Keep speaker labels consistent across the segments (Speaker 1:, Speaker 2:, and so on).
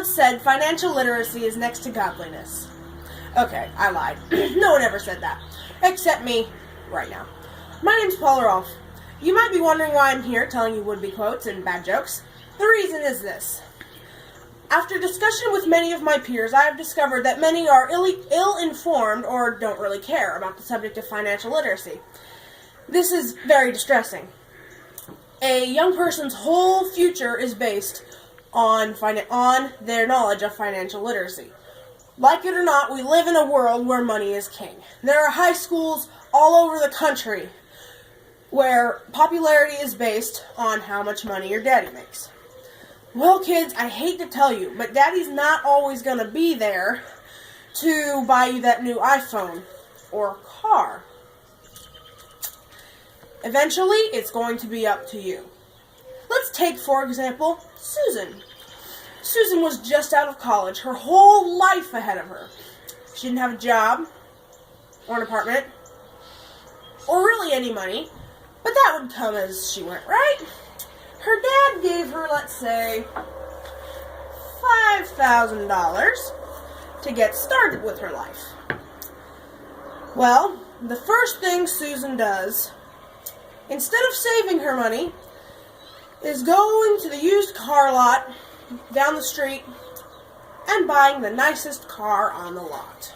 Speaker 1: once said financial literacy is next to godliness. Okay, I lied. No one ever said that. Except me, right now. My name's Paul Rolfe. You might be wondering why I'm here telling you would-be quotes and bad jokes. The reason is this. After discussion with many of my peers, I have discovered that many are ill-informed or don't really care about the subject of financial literacy. This is very distressing. A young person's whole future is based on their knowledge of financial literacy. Like it or not, we live in a world where money is king. There are high schools all over the country where popularity is based on how much money your daddy makes. Well, kids, I hate to tell you, but daddy's not always going to be there to buy you that new iPhone or car. Eventually, it's going to be up to you. Let's take, for example, Susan. Susan was just out of college, her whole life ahead of her. She didn't have a job, or an apartment, or really any money, but that would come as she went, right? Her dad gave her, let's say, $5,000 to get started with her life. Well, the first thing Susan does, instead of saving her money, is going to the used car lot down the street and buying the nicest car on the lot.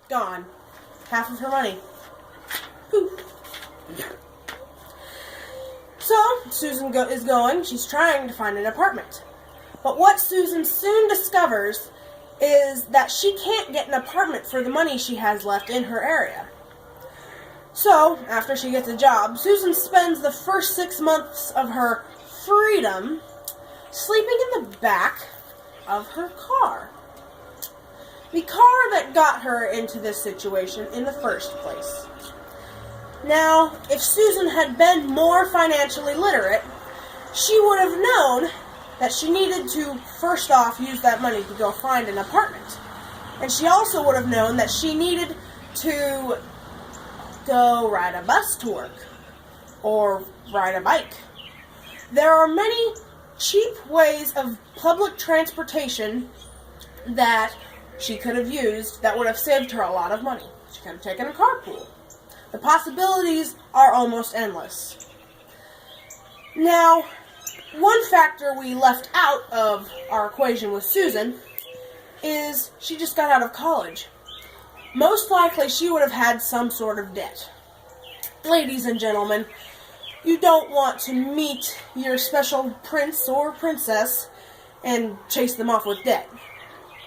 Speaker 1: Gone. Half of her money. Poof. So, Susan she's trying to find an apartment. But what Susan soon discovers is that she can't get an apartment for the money she has left in her area. So, after she gets a job, Susan spends the first 6 months of her freedom sleeping in the back of her car. The car that got her into this situation in the first place. Now, if Susan had been more financially literate, she would have known that she needed to, first off, use that money to go find an apartment. And she also would have known that she needed to go ride a bus to work or ride a bike. There are many cheap ways of public transportation that she could have used that would have saved her a lot of money. She could have taken a carpool. The possibilities are almost endless. Now, one factor we left out of our equation with Susan is she just got out of college. Most likely she would have had some sort of debt. Ladies and gentlemen, you don't want to meet your special prince or princess and chase them off with debt.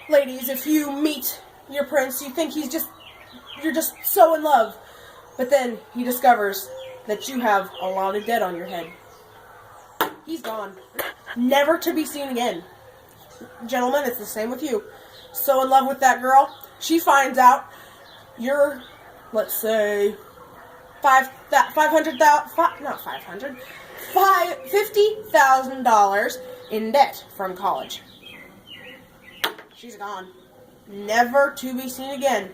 Speaker 1: Ladies, if you meet your prince, you think you're just so in love, but then he discovers that you have a lot of debt on your head. He's gone. Never to be seen again. Gentlemen, it's the same with you. So in love with that girl, she finds out you're, let's say, $50,000 in debt from college. She's gone. Never to be seen again.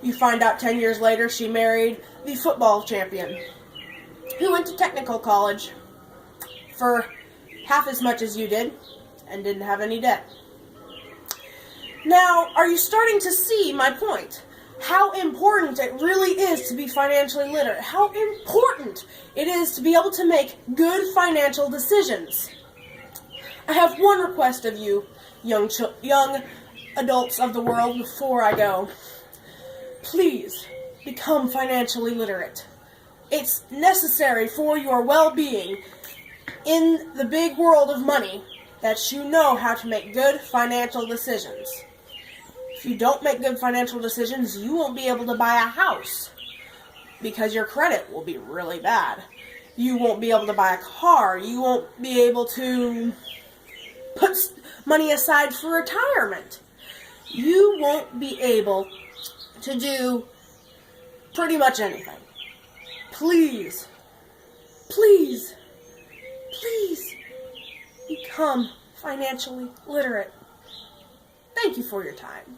Speaker 1: You find out 10 years later she married the football champion who went to technical college for half as much as you did and didn't have any debt. Now, are you starting to see my point? How important it really is to be financially literate. How important it is to be able to make good financial decisions. I have one request of you, young adults of the world, before I go. Please become financially literate. It's necessary for your well-being in the big world of money that you know how to make good financial decisions. If you don't make good financial decisions, you won't be able to buy a house because your credit will be really bad. You won't be able to buy a car. You won't be able to put money aside for retirement. You won't be able to do pretty much anything. Please, please, please become financially literate. Thank you for your time.